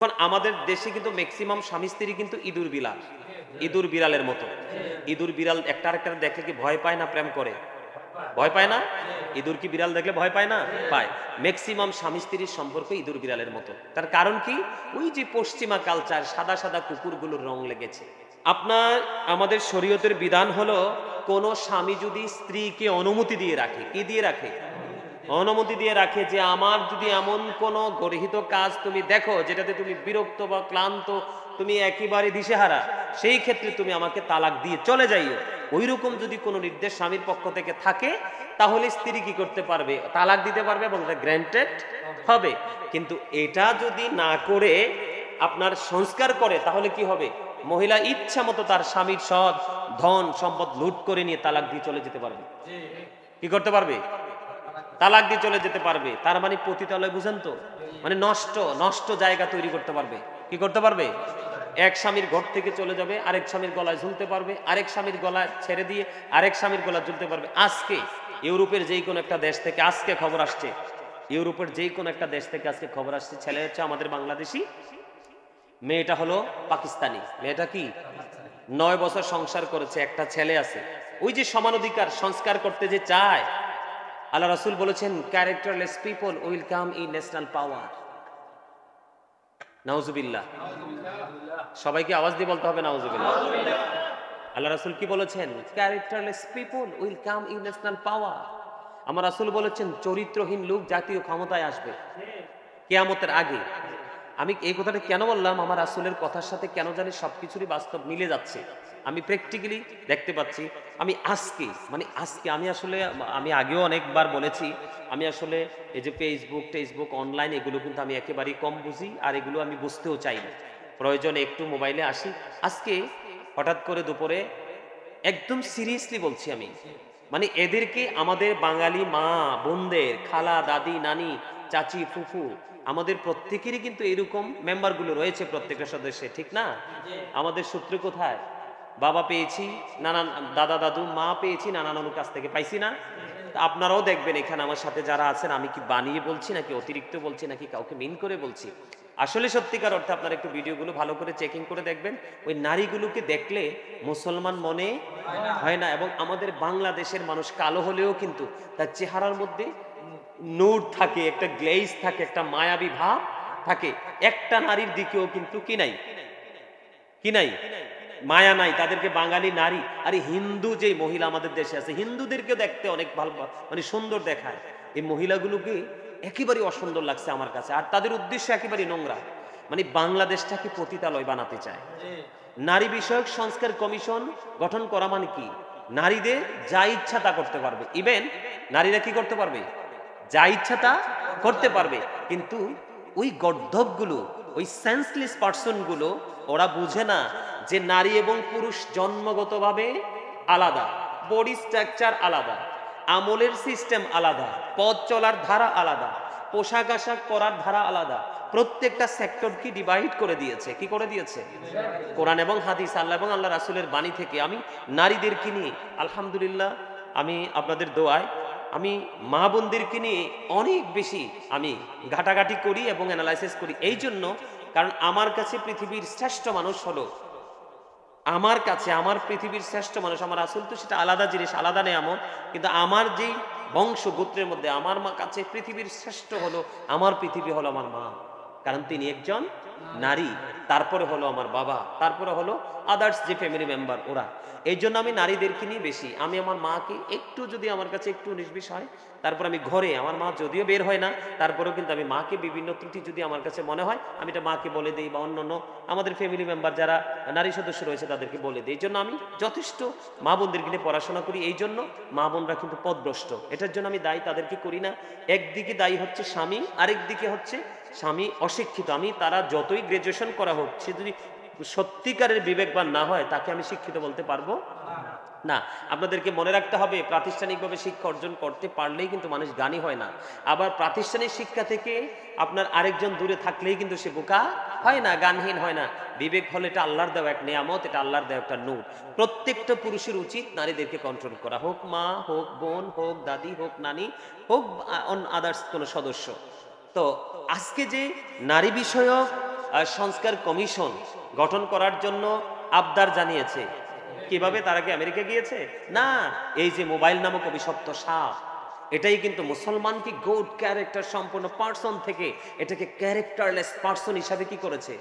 এখন আমাদের দেশে কিন্তু ম্যাক্সিমাম স্বামী স্ত্রী কিন্তু ইঁদুর বিলাল, ইঁদুর বিড়ালের মতো। ইঁদুর বিড়াল একটা আরেকটা দেখলে কি ভয় পায় না প্রেম করে? ভয় পায় না? ইঁদুর কি বিড়াল দেখলে ভয় পায় না? পায়। ম্যাক্সিমাম স্বামী স্ত্রীর সম্পর্ক ইঁদুর বিড়ালের মতো। তার কারণ কি? ওই যে পশ্চিমা কালচার, সাদা সাদা কুকুরগুলোর রং লেগেছে। আপনার আমাদের শরীয়তের বিধান হলো, কোন স্বামী যদি স্ত্রীকে অনুমতি দিয়ে রাখে, কি দিয়ে রাখে? অনুমতি দিয়ে রাখে যে আমার যদি এমন কোন গর্হিত কাজ তুমি দেখো যেটাতে তুমি বিরক্ত বা ক্লান্ত, তুমি একেবারে দিশেহারা, সেই ক্ষেত্রে তুমি আমাকে তালাক দিয়ে চলে যাইও। ওইরকম যদি কোনো নির্দেশ স্বামীর পক্ষ থেকে থাকে, তাহলে স্ত্রী কি করতে পারবে? তালাক দিতে পারবে এবং এটা গ্র্যান্টেড হবে। কিন্তু এটা যদি না করে আপনার সংস্কার করে, তাহলে কি হবে? মহিলা ইচ্ছা মতো তার স্বামীর সৎ ধন সম্পদ লুট করে নিয়ে তালাক দিয়ে চলে যেতে পারবে। কি করতে পারবে? তালাক দিয়ে চলে যেতে পারবে। তার মানে পতিতালয়, বুঝেন তো? মানে নষ্ট নষ্ট জায়গা তৈরি করতে পারবে। কি করতে পারবে? এক স্বামীর ঘর থেকে চলে যাবে, আরেক স্বামীর গলায় ঝুলতে পারবে, আরেক স্বামীর গলায় ছেড়ে দিয়ে আরেক স্বামীর গলায় ঝুলতে পারবে। আজকে ইউরোপের যেই কোনো একটা দেশ থেকে আজকে খবর আসছে, ইউরোপের যেই কোনো একটা দেশ থেকে আজকে খবর আসছে, ছেলে হচ্ছে আমাদের বাংলাদেশি, মেয়েটা হলো পাকিস্তানি। মেয়েটা কি 9 বছর সংসার করেছে, একটা ছেলে আছে। ওই যে সমান অধিকার সংস্কার করতে যে চায়, আল্লাহ রাসূল বলেছেন characterless people will come in national power. নাউজুবিল্লাহ। সবাইকে আওয়াজ দিয়ে বলতে হবে নাউজুবিল্লাহ। আল্লাহ রাসূল কি বলেছেন? Characterless people will come in national power. আমার রাসূল বলেছেন চরিত্রহীন লোক জাতীয় ক্ষমতায় আসবে কিয়ামতের আগে। আমি এই কথাটা কেন বললাম? আমার রাসূলের কথার সাথে কেন জানি সবকিছুরই বাস্তব মিলে যাচ্ছে। আমি প্র্যাকটিক্যালি দেখতে পাচ্ছি। আমি আজকে আমি আসলে আমি আগেও অনেকবার বলেছি, আমি আসলে এই যে ফেসবুক অনলাইন এগুলো কিন্তু আমি একেবারেই কম বুঝি, আর এগুলো আমি বুঝতেও চাই না। প্রয়োজনে একটু মোবাইলে আসি। আজকে হঠাৎ করে দুপুরে একদম সিরিয়াসলি বলছি আমি, মানে এদেরকে আমাদের বাঙালি মা বোনদের, খালা দাদি নানি চাচি ফুফু, আমাদের প্রত্যেকেরই কিন্তু এরকম মেম্বারগুলো রয়েছে প্রত্যেকটা সদস্যে, ঠিক না? আমাদের সূত্র কোথায়? বাবা পেয়েছি, নানা দাদা দাদু, মা পেয়েছি নানা নানুর কাছ থেকে, পাইছি না? তা আপনারাও দেখবেন এখানে আমার সাথে যারা আছেন, আমি কি বানিয়ে বলছি নাকি অতিরিক্ত বলছি নাকি কাউকে মিন করে বলছি? আসলে সত্যিকার অর্থে আপনারা একটু ভিডিওগুলো ভালো করে চেকিং করে দেখবেন। ওই নারীগুলোকে দেখলে মুসলমান মনে হয় না। এবং আমাদের বাংলাদেশের মানুষ কালো হলেও কিন্তু তার চেহারার মধ্যে নূর থাকে, একটা গ্লেজ থাকে, একটা মায়াবী ভাব থাকে। একটা নারীর দিকেও কিন্তু কি নাই, কি নাই, মায়া নাই। তাদেরকে বাঙালি নারী, আরে হিন্দু যে মহিলা আমাদের দেশে আছে, হিন্দুদেরকে দেখতে অনেক ভালো, মানে সুন্দর দেখায়। এই মহিলাগুলোকে একেবারে অসুন্দর লাগছে আমার কাছে, আর তাদের উদ্দেশ্য একেবারে নোংরা। মানে বাংলাদেশটাকে পতিতালয় বানাতে চায়। নারী বিষয়ক সংস্কার কমিশন গঠন করা মানে কি? নারীদের যা ইচ্ছা তা করতে পারবে। ইভেন নারীরা কি করতে পারবে? যা ইচ্ছা তা করতে পারবে। কিন্তু ওই গর্ধবগুলো, ওই সেন্সলেস পার্সনগুলো, ওরা বুঝে না যে নারী এবং পুরুষ জন্মগতভাবে আলাদা, বডি স্ট্রাকচার আলাদা, আমলের সিস্টেম আলাদা, পথ চলার ধারা আলাদা, পোশাক আশাক পরার ধারা আলাদা। প্রত্যেকটা সেক্টর কি ডিভাইড করে দিয়েছে। কি করে দিয়েছে? কোরআন এবং হাদিস, আল্লাহ এবং আল্লাহ রাসূলের বাণী থেকে আমি নারীদেরকে নিয়ে আলহামদুলিল্লাহ, আমি আপনাদের দোয়ায় আমি মা বোনদেরকে নিয়ে অনেক বেশি আমি ঘাটাঘাটি করি এবং অ্যানালাইসিস করি। এই জন্য, কারণ আমার কাছে পৃথিবীর শ্রেষ্ঠ মানুষ হলো, আমার কাছে আমার পৃথিবীর শ্রেষ্ঠ মানুষ আমার রাসূল, তো সেটা আলাদা জিনিস, আলাদা নেয়ামত। কিন্তু আমার যেই বংশ গোত্রের মধ্যে আমার মা কাছে পৃথিবীর শ্রেষ্ঠ হলো, আমার পৃথিবী হলো আমার মা, কারণ তিনি একজন নারী। তারপরে হলো আমার বাবা, তারপরে হলো আদার্স যে ফ্যামিলি মেম্বার, ওরা। এই জন্য আমি নারীদেরকে নিয়ে বেশি। আমি আমার মাকে একটু যদি আমার কাছে একটু নির্বিষ হয়, তারপর আমি ঘরে, আমার মা যদিও বের হয় না, তারপরেও কিন্তু আমি মাকে বিভিন্ন ত্রুটি যদি আমার কাছে মনে হয়, আমি এটা মাকে বলে দিই, বা অন্যান্য আমাদের ফ্যামিলি মেম্বার যারা নারী সদস্য রয়েছে তাদেরকে বলে দিই। এই জন্য আমি যথেষ্ট মা বোনদেরকে নিয়ে পড়াশোনা করি। এই জন্য মা বোনরা কিন্তু পথভ্রষ্ট, এটার জন্য আমি দায়ী তাদেরকে করি না। একদিকে দায়ী হচ্ছে স্বামী, আরেক দিকে হচ্ছে স্বামী অশিক্ষিত। আমি তারা যতই গ্রাজুয়েশন করা হোক, সে যদি সত্যিকারের বিবেকবান না হয়, তাকে আমি শিক্ষিত বলতে পারবো না। আপনাদেরকে মনে রাখতে হবে, প্রাতিষ্ঠানিকভাবে শিক্ষা অর্জন করতে পারলেই কিন্তু মানুষ জ্ঞানী হয় না। আবার প্রাতিষ্ঠানিক শিক্ষা থেকে আপনার আরেকজন দূরে থাকলেই কিন্তু সে বোকা হয় না, জ্ঞানহীন হয় না। বিবেক হলো এটা আল্লাহর দেওয়া এক নিয়ামত, এটা আল্লাহর দেওয়া একটা নূর। প্রত্যেকটা পুরুষের উচিত নারীদেরকে কন্ট্রোল করা, হোক মা, হোক বোন, হোক দাদি, হোক নানি, হোক আদার্স কোনো সদস্য। তো আজকে যে নারী বিষয়ক সংস্কার কমিশন গঠন করার জন্য আবদার জানিয়েছে। কিভাবে? তারা কি আমেরিকা গিয়েছে? না, এই যে মোবাইল নামক অভিশপ্ত সাপ, এটাই কিন্তু মুসলমানকে গুড ক্যারেক্টার সম্পন্ন পার্সন থেকে এটাকে ক্যারেক্টারলেস পার্সন হিসাবে কি করেছে?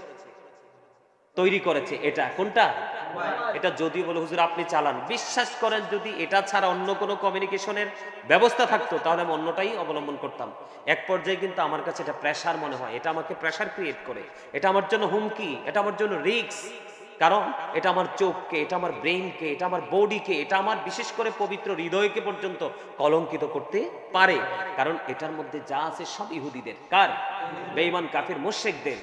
তৈরি করেছে। এটা কোনটা? এটা যদিও বলে হুজুর আপনি চালান, বিশ্বাস করেন যদি এটা ছাড়া অন্য কোনো কমিউনিকেশনের ব্যবস্থা থাকতো তাহলে আমি অন্যটাই অবলম্বন করতাম। এক পর্যায়ে কিন্তু আমার কাছে এটা প্রেশার মনে হয়, এটা আমাকে প্রেশার ক্রিয়েট করে, এটা আমার জন্য হুমকি, এটা আমার জন্য রিস্ক। কারণ এটা আমার চোখকে, এটা আমার ব্রেইনকে, এটা আমার বডিকে, এটা আমার বিশেষ করে পবিত্র হৃদয়কে পর্যন্ত কলঙ্কিত করতে পারে। কারণ এটার মধ্যে যা আছে সব ইহুদিদের। কার? বেঈমান কাফির মুশরিকদের।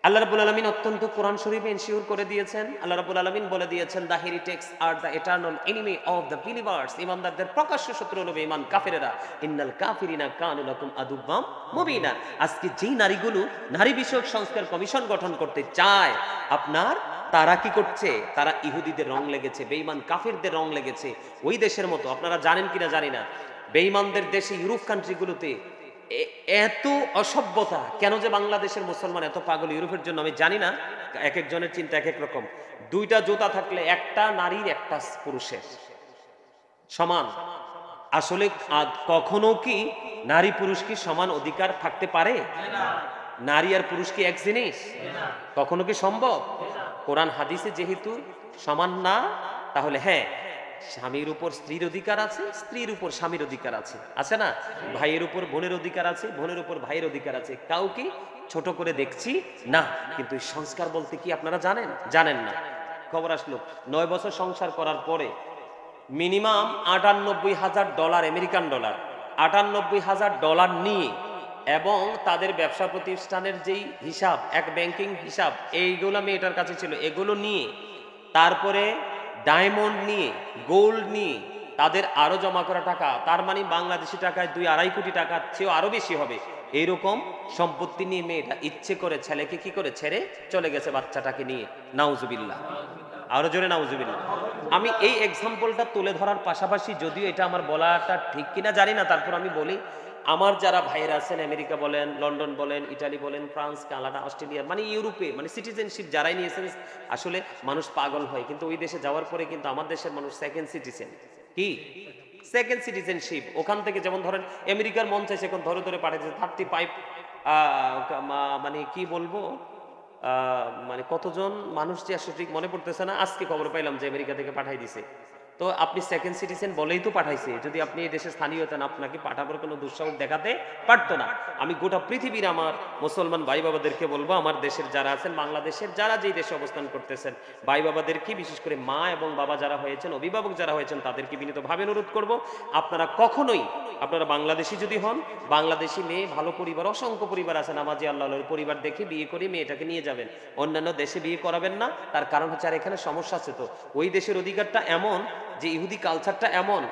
আল্লাহ রাব্বুল আলামিন অত্যন্ত কোরআন শরীফে এনশিওর করে দিয়েছেন। আল্লাহ রাব্বুল আলামিন বলে দিয়েছেন, the heretics are the eternal enemy of the believers. ইমানদারদের প্রকাশ্য শত্রু হলো বেঈমান কাফেরেরা। ইন্নাল কাফিরিনা কানু লাকুম আদুব্বাম মুবিনা। আজকে যেই নারীগুলো নারী বিষয়ক সংস্কার কমিশন গঠন করতে চায় আপনার, তারা কি করছে? তারা ইহুদিদের রং লেগেছে, বেঈমান কাফেরদের রং লেগেছে। ওই দেশের মতো, আপনারা জানেন কিনা জানি না, বেঈমানদের দেশে ইউরোপ কান্ট্রিগুলোতে এত অসভ্যতা কেন যে বাংলাদেশের মুসলমান এত পাগল ইউরোপের জন্য আমি জানি না। এক একজনের চিন্তা এক এক রকম। দুইটা জুতা থাকলে একটা নারীর একটা পুরুষের সমান। আসলে কখনো কি নারী পুরুষ কি সমান অধিকার থাকতে পারে? নারী আর পুরুষ কি এক জিনিস? কখনো কি সম্ভব? কোরআন হাদিসে যেহেতু সমান না, তাহলে হ্যাঁ, স্বামীর উপর স্ত্রীর অধিকার আছে, স্ত্রীর উপর স্বামীর অধিকার আছে, আছে না? ভাইয়ের উপর বোনের অধিকার আছে, বোনের উপর ভাইয়ের অধিকার আছে। কাউকে ছোট করে দেখছি না। কিন্তু সংস্কার বলতে কি আপনারা জানেন? জানেন না। খবর আসলো 9 বছর সংসার করার পরে মিনিমাম $98,000, আমেরিকান ডলার, $98,000 নিয়ে এবং তাদের ব্যবসা প্রতিষ্ঠানের যেই হিসাব, এক ব্যাংকিং হিসাব, এইগুলো মেয়েটার কাছে ছিল, এগুলো নিয়ে, তারপরে ডায়মন্ড নিয়ে, গোল্ড নিয়ে, তাদের আরো জমা করা টাকা, তার মানে বাংলাদেশি টাকায় 2-2.5 কোটি টাকার চেয়েও আরো বেশি হবে, এইরকম সম্পত্তি নিয়ে মেয়েটা ইচ্ছে করে ছেলেকে কি করে ছেড়ে চলে গেছে বাচ্চাটাকে নিয়ে। নাউজুবিল্লাহ, আরো জোরে নাউজুবিল্লাহ। আমি এই এক্সাম্পলটা তুলে ধরার পাশাপাশি, যদিও এটা আমার বলাটা ঠিক কিনা জানি না, তারপর আমি বলি, আমার যারা ভাইয়েরা আছেন আমেরিকা বলেন, লন্ডন বলেন, ইটালি বলেন, ফ্রান্স, কানাডা, অস্ট্রেলিয়া, মানে ইউরোপে, মানে সিটিজেনশিপ যারাই নিয়েছেন, আসলে মানুষ পাগল হয়, কিন্তু ওই দেশে যাওয়ার পরে কিন্তু আমার দেশের মানুষ সেকেন্ড সিটিজেন। কি সেকেন্ড সিটিজেনশিপ? ওখান থেকে যেমন ধরেন আমেরিকার মন চাইছে এখন ধরে ধরে পাঠাচ্ছে 35, মানে কি বলবো, মানে কতজন মানুষ যে আসলে ঠিক মনে পড়তেছে না, আজকে খবর পাইলাম যে আমেরিকা থেকে পাঠাই দিছে। তো আপনি সেকেন্ড সিটিজেন বলেই তো পাঠাইছে, যদি আপনি এই দেশে স্থানীয় হতেন আপনাকে পাঠাবার কোনো দুঃসাহস দেখাতে পারতো না। আমি গোটা পৃথিবীর আমার মুসলমান ভাই বাবাদেরকে বলবো, আমার দেশের যারা আছেন, বাংলাদেশের যারা যেই দেশে অবস্থান করতেছেন, ভাই বাবাদেরকে, বিশেষ করে মা এবং বাবা যারা হয়েছেন, অভিভাবক যারা হয়েছেন, তাদেরকে বিনীতভাবে অনুরোধ করব, আপনারা কখনোই, আপনারা বাংলাদেশি যদি হন, বাংলাদেশি মেয়ে, ভালো পরিবার, অসংখ্য পরিবার আছে, নামাজি আল্লাহর পরিবার দেখে বিয়ে করে মেয়েটাকে নিয়ে যাবেন। অন্যান্য দেশে বিয়ে করাবেন না। তার কারণ হচ্ছে, আর এখানে সমস্যা আছে তো, ওই দেশের অধিকারটা এমন যে ইহুদি কালচারটা এমন,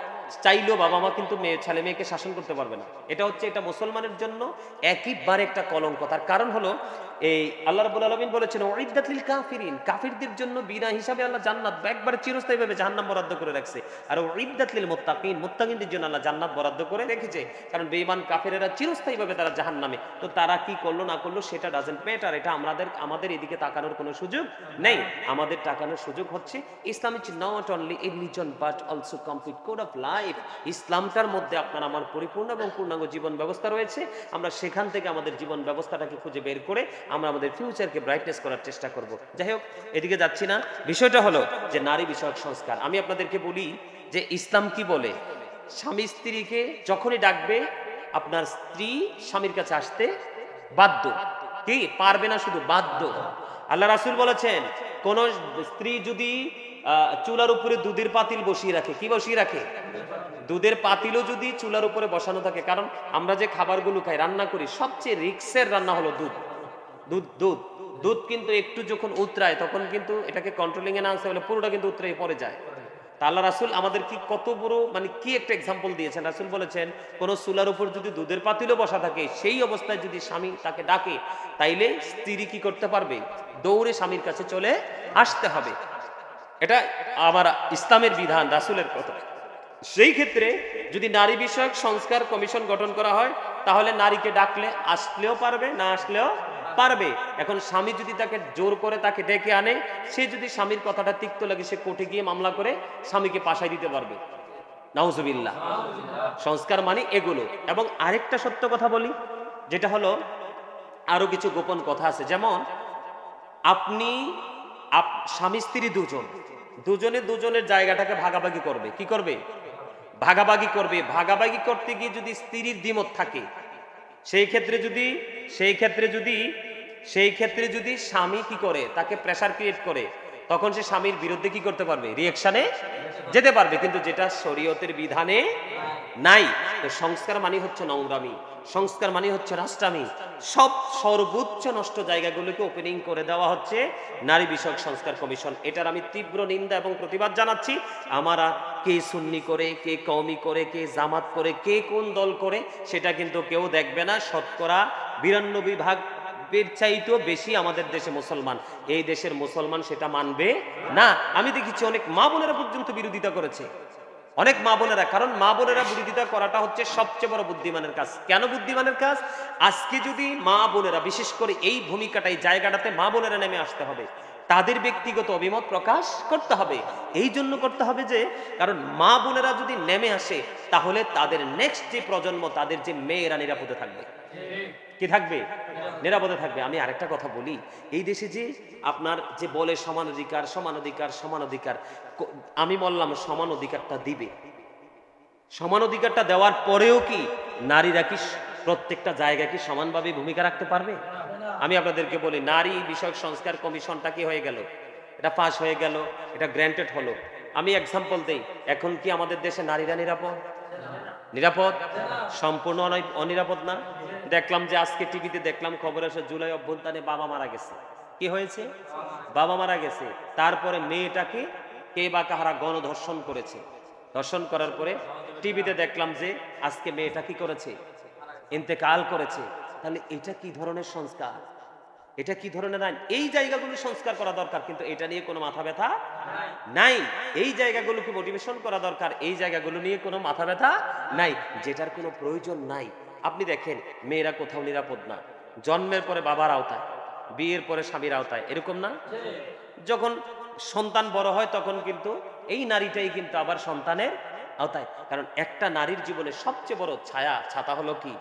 চাইলেও বাবা মা কিন্তু ছেলে মেয়েকে শাসন করতে পারবে না। এটা হচ্ছে, এটা মুসলমানের জন্য একেবারে একটা কলঙ্ক। তার কারণ হলো এই আল্লাহ রাব্বুল আলামিন বলেছেন, উইদ্দাত লিল কাফিরিন, কাফিরদের জন্য বিনা হিসাবে আল্লাহ জান্নাত একবারে চিরস্থায়ীভাবে জাহান্নাম বরাদ্দ করে রাখছে। আর উইদ্দাত লিল মুত্তাকিন, মুত্তাকিনদের জন্য আল্লাহ জান্নাত বরাদ্দ করে রেখেছে। কারণ বেঈমান কাফেরেরা চিরস্থায়ীভাবে তারা জাহান্নামে। তো তারা কি করলো না করলো সেটা ডাজন্ট ম্যাটার। এটা আমাদের এদিকে তাকানোর কোনো সুযোগ নেই। আমাদের তাকানোর সুযোগ হচ্ছে, Islam is not only a religion but also complete code of life. ইসলামটার মধ্যে আপনার আমার পরিপূর্ণ এবং পূর্ণাঙ্গ জীবন ব্যবস্থা রয়েছে। আমরা সেখান থেকে আমাদের জীবন ব্যবস্থাটাকে খুঁজে বের করে আমরা আমাদের ফিউচারকে ব্রাইটনেস করার চেষ্টা করব। যাই হোক, এদিকে যাচ্ছি না। বিষয়টা হলো যে নারী বিষয়ক সংস্কার। আমি আপনাদেরকে বলি যে ইসলাম কি বলে, স্বামী স্ত্রীকে যখনই ডাকবে, আপনার স্ত্রী স্বামীর কাছে আসতে বাধ্য। কি পারবে না, শুধু বাধ্য। আল্লাহ রাসূল বলেছেন, কোন স্ত্রী যদি চুলার উপরে দুধের পাতিল বসিয়ে রাখে, কি বসিয়ে রাখে? দুধের পাতিলও যদি চুলার উপরে বসানো থাকে, কারণ আমরা যে খাবারগুলো খাই, রান্না করি, সবচেয়ে রিক্সের রান্না হলো দুধ। দুধ দুধ দুধ কিন্তু একটু যখন উতরায়, তখন কিন্তু এটাকে কন্ট্রোলিং এ না আনতে হলে পুরোটা কিন্তু উতরে পড়ে যায়। তা আল্লাহ রাসূল আমাদের কি কত বড়, মানে কি একটা এক্সাম্পল দিয়েছেন। রাসূল বলেছেন, কোন চুলার উপর যদি দুধের পাতিলও বসা থাকে, সেই অবস্থায় যদি স্বামী তাকে ডাকে, তাইলে স্ত্রী কি করতে পারবে? দৌড়ে স্বামীর কাছে চলে আসতে হবে। এটা আমার ইসলামের বিধান, রাসূলের কথা। সেই ক্ষেত্রে যদি নারী বিষয়ক সংস্কার কমিশন গঠন করা হয়, তাহলে নারীকে ডাকলে আসলেও পারবে, না আসলেও পারবে। এখন স্বামী যদি তাকে জোর করে তাকে ডেকে আনে, সে যদি স্বামীর কথাটা তিক্ত লাগে, সে কোর্টে গিয়ে মামলা করে স্বামীকে পাশায় দিতে পারবে। নাউজুবিল্লাহ। সংস্কার মানে এগুলো। এবং আরেকটা সত্য কথা বলি, যেটা হলো আরো কিছু গোপন কথা আছে। যেমন আপনি স্বামী স্ত্রী দুজনে দুজনের জায়গাটাকে ভাগাভাগি করবে। কি করবে? ভাগাভাগি করবে। ভাগাভাগি করতে গিয়ে যদি স্ত্রীর দ্বিমত থাকে, সেই ক্ষেত্রে যদি স্বামী কি করে, তাকে প্রেসার ক্রিয়েট করে, তখন সে স্বামীর বিরুদ্ধে কি করতে পারবে? রিঅ্যাকশনে যেতে পারবে। কিন্তু যেটা শরীয়তের বিধানে নাই। তো সংস্কার মানে হচ্ছে নোংরামি, সংস্কার মানে হচ্ছে রাষ্ট্রামি। সব সর্বোচ্চ নষ্ট জায়গাগুলোকে ওপেনিং করে দেওয়া হচ্ছে নারী বিষয়ক সংস্কার কমিশন। এটার আমি তীব্র নিন্দা এবং প্রতিবাদ জানাচ্ছি। আমরা কে সুন্নি করে, কে কওমি করে, কে জামাত করে, কে কোন দল করে, সেটা কিন্তু কেউ দেখবে না। শতকরা 92% চাইতেও বেশি আমাদের দেশে মুসলমান। এই দেশের মুসলমান সেটা মানবে না। আমি দেখেছি অনেক মা বোনেরা পর্যন্ত বিরোধিতা করেছে, অনেক মা বোনেরা। কারণ মা বোনেরা বিরোধিতা করাটা হচ্ছে সবচেয়ে বড় বুদ্ধিমানের কাজ। কেন বুদ্ধিমানের কাজ? আজকে যদি মা বোনেরা, বিশেষ করে এই ভূমিকাটাই জায়গাটাতে মা বোনেরা নেমে আসতে হবে, তাদের ব্যক্তিগত অভিমত প্রকাশ করতে হবে। এই জন্য করতে হবে যে, কারণ মা বোনেরা যদি নেমে আসে, তাহলে তাদের নেক্সট যে প্রজন্ম, তাদের যে মেয়েরা নিরাপদে থাকবে। কি থাকবে? নিরাপদে থাকবে। আমি আরেকটা কথা বলি, এই দেশে যে আপনার যে বলে সমান অধিকার, সমান অধিকার, সমান অধিকার, আমি বললাম সমান অধিকারটা দিবে। সমান অধিকারটা দেওয়ার পরেও কি নারীরা কি প্রত্যেকটা জায়গায় কি সমানভাবে ভূমিকা রাখতে পারবে? আমি আপনাদেরকে বলি, নারী বিষয়ক সংস্কার কমিশনটা কি হয়ে গেল, এটা পাস হয়ে গেল, এটা গ্র্যান্টেড হলো। আমি এক্সাম্পল দেই, এখন কি আমাদের দেশে নারীরা নিরাপদ? নিরাপদ? সম্পূর্ণ অনিরাপদ না। দেখলাম যে আজকে টিভিতে দেখলাম খবর আসে, জুলাই অভ্যুত্থানে বাবা মারা গেছে। কি হয়েছে? বাবা মারা গেছে। তারপরে মেয়েটাকে কে বা কাহারা গণধর্ষণ করেছে। ধর্ষণ করার পরে টিভিতে দেখলাম যে আজকে মেয়েটা কি করেছে? ইন্তেকাল করেছে। তাহলে এটা কি ধরনের সংস্কার? এটা কি ধরনের আইন? এই জায়গাগুলো সংস্কার করা দরকার, কিন্তু এটা নিয়ে কোনো মাথা ব্যথা নাই। এই জায়গাগুলোকে মোটিভেশন করা দরকার, এই জায়গাগুলো নিয়ে কোনো মাথা ব্যথা নাই, যেটার কোনো প্রয়োজন নাই। আপনি দেখেন, মেয়েরা কোথাও নিরাপদ না। জন্মের পরে বাবার আওতায়, বিয়ের পরে স্বামীর আওতায়, এরকম না? যখন সন্তান বড় হয়, তখন কিন্তু এই নারীটাই কিন্তু আবার সন্তানের আওতায়। কারণ একটা নারীর জীবনে সবচেয়ে বড় ছাতা হলো কি?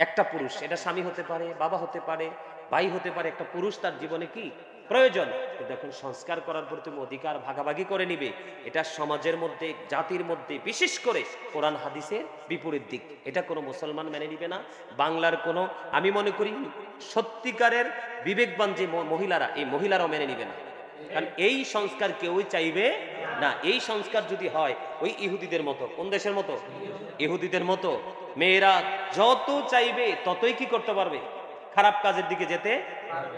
একটা পুরুষ। এটা স্বামী হতে পারে, বাবা হতে পারে, ভাই হতে পারে। একটা পুরুষ তার জীবনে কি প্রয়োজন। দেখুন, সংস্কার করার পর তুমি অধিকার ভাগাভাগি করে নিবে, এটা সমাজের মধ্যে, জাতির মধ্যে, বিশেষ করে কোরআন হাদিসের বিপরীত দিক। এটা কোনো মুসলমান মেনে নিবে না। বাংলার কোনো, আমি মনে করি সত্যিকারের বিবেকবান যে মহিলারা, এই মহিলারাও মেনে নিবে না। কারণ এই সংস্কার কেউই চাইবে না। এই সংস্কার যদি হয় ওই ইহুদিদের মতো, কোন দেশের মতো? ইহুদিদের মতো। মেয়েরা যত চাইবে ততই কি করতে পারবে? খারাপ কাজের দিকে যেতে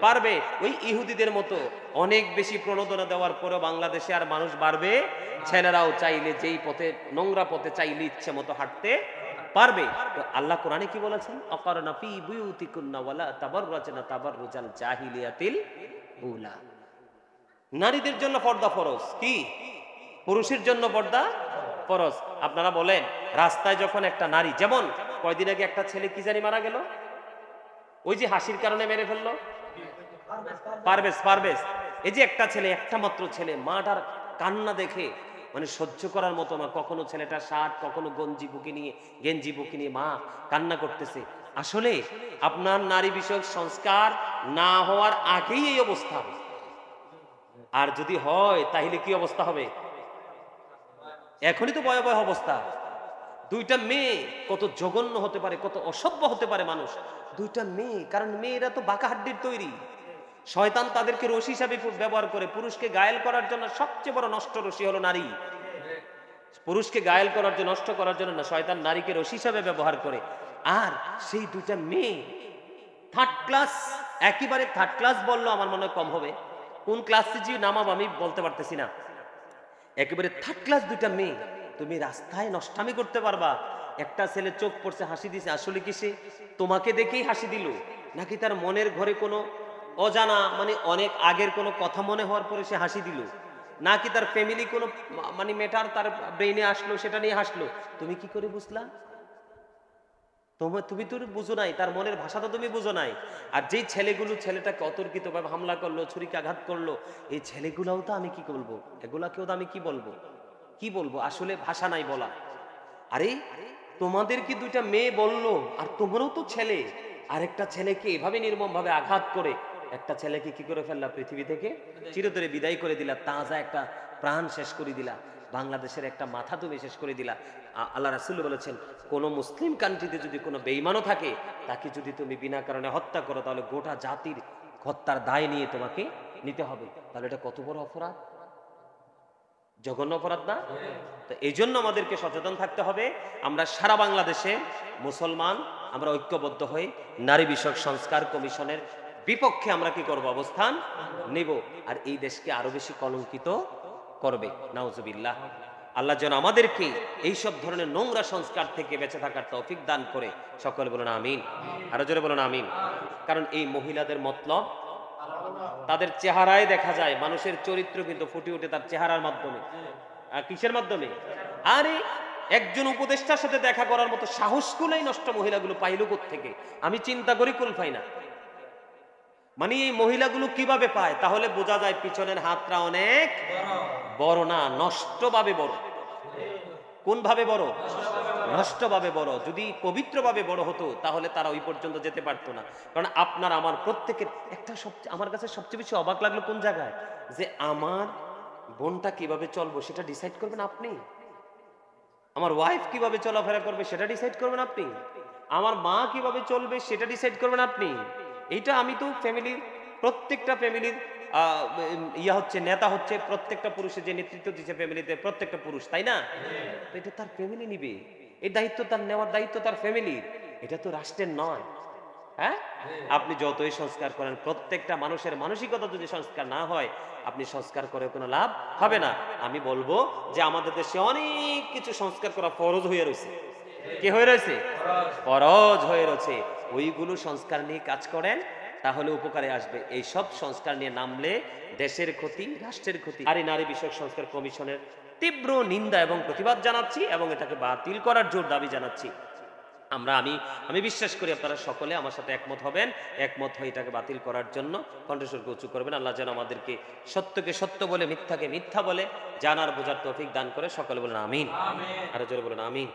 পারবে। ওই ইহুদিদের মতো অনেক বেশি প্রণোদনা দেওয়ার পরেও বাংলাদেশে আর মানুষ বাড়বে। ছেলেরাও চাইলে যেই পথে, নোংরা পথে চাইলে ইচ্ছে মতো হাঁটতে পারবে। তো আল্লাহ কোরআনে কি বলেছেন? অকারনা ফি বুয়ুতিকুন্না ওয়ালা তাবাররাজনা তাবাররুজাল জাহিলিয়াতিল উলা। নারীদের জন্য পর্দা ফরজ। কি? পুরুষের জন্য পর্দা ফরজ। আপনারা বলেন, রাস্তায় যখন একটা নারী, যেমন কয়দিন আগে একটা ছেলে কি জানি মারা গেল, ওই যে হাসির কারণে মেরে ফেললো, পারভেজ। এই যে একটা ছেলে, একটা মাত্র ছেলে, মাটার কান্না দেখে মানে সহ্য করার মতো না। কখনো ছেলেটা শার্ট, কখনো গেঞ্জি বুকে নিয়ে মা কান্না করতেছে। আসলে আপনার নারী বিষয়ক সংস্কার না হওয়ার আগেই এই অবস্থা হবে। আর যদি হয় তাহলে কি অবস্থা হবে? এখনই তো ভয়াবহ অবস্থা। দুইটা মেয়ে কত জঘন্য হতে পারে, কত অসভ্য হতে পারে মানুষ। দুইটা মেয়ে, কারণ মেয়েরা তো বাঁকা হাড্ডির তৈরি। শয়তান তাদেরকে রশি হিসাবে ব্যবহার করে। পুরুষকে ঘায়েল করার জন্য সবচেয়ে বড় নষ্ট রশি হলো নারী। পুরুষকে ঘায়েল করার জন্য, নষ্ট করার জন্য না, শয়তান নারীকে রশি হিসাবে ব্যবহার করে। আর সেই দুইটা মেয়ে থার্ড ক্লাস, একেবারে থার্ড ক্লাস বললো আমার মনে হয় কম হবে। কোন ক্লাসে যে নামাব আমি বলতে পারতেছি না। একেবারে থার্ড ক্লাস দুইটা মেয়ে, তুমি রাস্তায় নষ্টামি করতে পারবা? একটা ছেলে চোখ পড়ছে, হাসি দিছে। আসলে কি সে তোমাকে দেখেই হাসি দিল, নাকি তার মনের ঘরে কোনো অজানা, মানে অনেক আগের কোনো কথা মনে হওয়ার পরে সে হাসি দিল, নাকি তার ফ্যামিলি কোনো মানে ম্যাটার তার ব্রেইনে আসলো, সেটা নিয়ে হাসলো? তুমি কি করে বুঝলা? তুমি তো বুঝো নাই, তার মনের ভাষা তো তুমি বুঝো নাই। আর যেই ছেলেটাকে অতর্কিতভাবে হামলা করলো, ছুরিকে আঘাত করলো, এই ছেলেগুলাও তো আমি কি বলবো, এগুলাকেও তো আমি কি বলবো, আসলে ভাষা নাই বলা। আরে তোমাদের কি দুইটা মেয়ে বললো, আর তোমরাও তো ছেলে, আরেকটা ছেলেকে এভাবে নির্মম ভাবে আঘাত করে একটা ছেলেকে কি করে ফেললা, পৃথিবী থেকে চিরতরে বিদায় করে দিলা, তাজা একটা প্রাণ শেষ করে দিলা, বাংলাদেশের একটা মাথা তুমি শেষ করে দিলা। আল্লাহ রাসূল বলেছেন, কোন মুসলিম কান্ট্রিতে যদি কোনো বেঈমানও থাকে, তাকে যদি তুমি বিনা কারণে হত্যা করো, তাহলে গোটা জাতির হত্যার দায় নিয়ে তোমাকে নিতে হবে। তাহলে এটা কত বড় অপরাধ, জঘন্য অপরাধ না? তো এই জন্য আমাদেরকে সচেতন থাকতে হবে। আমরা সারা বাংলাদেশে মুসলমান, আমরা ঐক্যবদ্ধ হয়ে নারী বিষয়ক সংস্কার কমিশনের বিপক্ষে আমরা কি করব, অবস্থান নেব। আর এই দেশকে আরো বেশি কলঙ্কিত করবে, নাউজুবিল্লাহ। আল্লাহ যেন আমাদেরকে এইসব ধরনের নোংরা সংস্কার থেকে বেঁচে থাকার তৌফিক দান করে। সকলে বলুন আমিন, আরো জোরে বলুন আমিন। কারণ এই মহিলাদের মতলব তাদের চেহারায় দেখা যায়, মানুষের চরিত্র কিন্তু ফুটে ওঠে তার চেহারার মাধ্যমে। কিসের মাধ্যমে? আরে একজন উপদেষ্টার সাথে দেখা করার মতো সাহসগুলোই নষ্ট মহিলাগুলো পাইল থেকে, আমি চিন্তা করি কুল পাই না। মানে এই মহিলাগুলো কিভাবে পায়, তাহলে বোঝা যায় পিছনের হাতটা অনেক বড় না, নষ্ট ভাবে বড়। কোন ভাবে বড়? নষ্ট ভাবে বড়। যদি পবিত্র ভাবে বড় হতো, তাহলে তারা ওই পর্যন্ত যেতে পারতো না। কারণ আপনার আমার প্রত্যেকের একটা আমার কাছে সবচেয়ে বেশি অবাক লাগলো কোন জায়গায়, যে আমার বোনটা কিভাবে চলবো সেটা ডিসাইড করবেন আপনি, আমার ওয়াইফ কিভাবে চলাফেরা করবে সেটা ডিসাইড করবেন আপনি, আমার মা কিভাবে চলবে সেটা ডিসাইড করবেন আপনি। এইটা আমি তো ফ্যামিলির, প্রত্যেকটা ফ্যামিলির নেতা হচ্ছে প্রত্যেকটা পুরুষের, যে নেতৃত্ব দিচ্ছে ফ্যামিলিতে প্রত্যেকটা পুরুষ, তাই না? তো এটা তার ফ্যামিলি নিবে, এই দায়িত্ব তার নেওয়ার দায়িত্ব তার ফ্যামিলির, এটা তো রাষ্ট্রের নয়। হ্যাঁ, আপনি যতই সংস্কার করেন, প্রত্যেকটা মানুষের মানসিকতা যদি সংস্কার না হয়, আপনি সংস্কার করে কোনো লাভ হবে না। আমি বলবো যে আমাদের দেশে অনেক কিছু সংস্কার করা ফরজ হয়ে রয়েছে। কি হয়ে রয়েছে? ফরজ হয়ে রয়েছে। ওইগুলো সংস্কার নিয়ে কাজ করেন, তাহলে উপকারে আসবে। এই সব সংস্কার নিয়ে নামলে দেশের ক্ষতি, রাষ্ট্রের ক্ষতি। আর এই নারী বিষয়ক সংস্কার কমিশনের তীব্র নিন্দা এবং প্রতিবাদ জানাচ্ছি, এবং এটাকে বাতিল করার জোর দাবি জানাচ্ছি। আমি বিশ্বাস করি আপনারা সকলে আমার সাথে একমত হবেন, একমত হয়ে এটাকে বাতিল করার জন্য কণ্ঠস্বরকে উঁচু করবেন। আল্লাহ যেন আমাদেরকে সত্যকে সত্য বলে, মিথ্যাকে মিথ্যা বলে জানার বোঝার তৌফিক দান করে। সকলে বলেন আমিন, আরো জোরে বলেন আমিন।